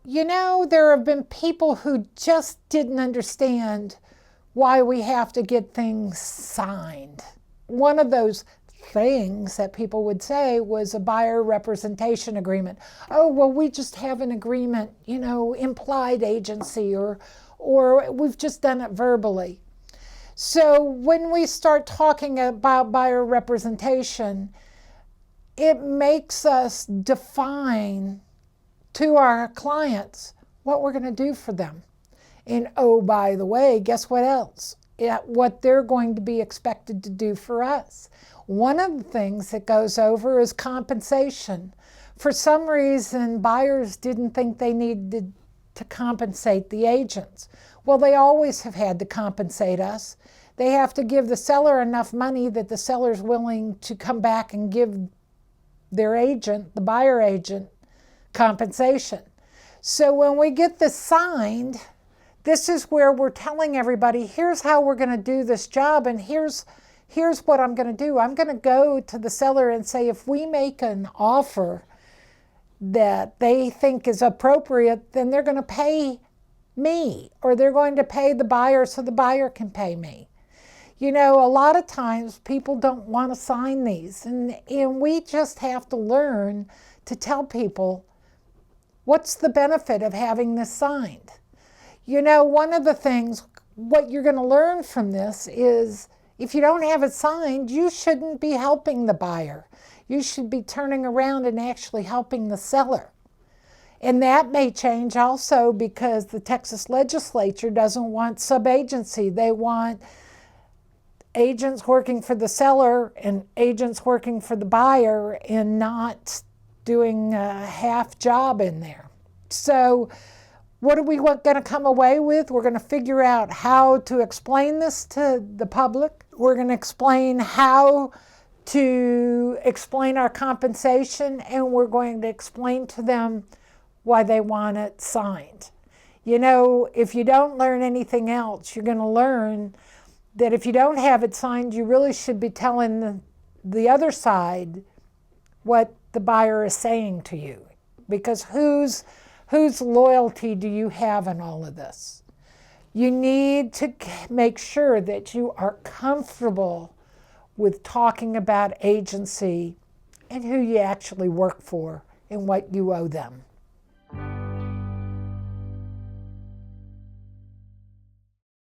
You know, there have been people who just didn't understand why we have to get things signed. One of those things that people would say was a buyer representation agreement. Oh, well, we just have an agreement, implied agency, or we've just done it verbally. So when we start talking about buyer representation, it makes us define to our clients what we're going to do for them. And oh, by the way, guess what else? What they're going to be expected to do for us. One of the things that goes over is compensation. For some reason, buyers didn't think they needed to compensate the agents. Well, they always have had to compensate us. They have to give the seller enough money that the seller's willing to come back and give their agent, the buyer agent, compensation. So when we get this signed, this is where we're telling everybody, here's how we're going to do this job, and here's what I'm going to do. I'm going to go to the seller and say, if we make an offer that they think is appropriate, then they're going to pay me, or they're going to pay the buyer so the buyer can pay me. A lot of times people don't want to sign these, and we just have to learn to tell people, what's the benefit of having this signed? One of the things, what you're going to learn from this is, if you don't have it signed, you shouldn't be helping the buyer. You should be turning around and actually helping the seller. And that may change also because the Texas legislature doesn't want sub-agency. They want agents working for the seller and agents working for the buyer, and not doing a half job in there. So what are we going to come away with? We're going to figure out how to explain this to the public. We're going to explain how to explain our compensation, and we're going to explain to them why they want it signed. If you don't learn anything else, you're going to learn that if you don't have it signed, you really should be telling the other side what the buyer is saying to you. Because whose loyalty do you have in all of this? You need to make sure that you are comfortable with talking about agency and who you actually work for and what you owe them.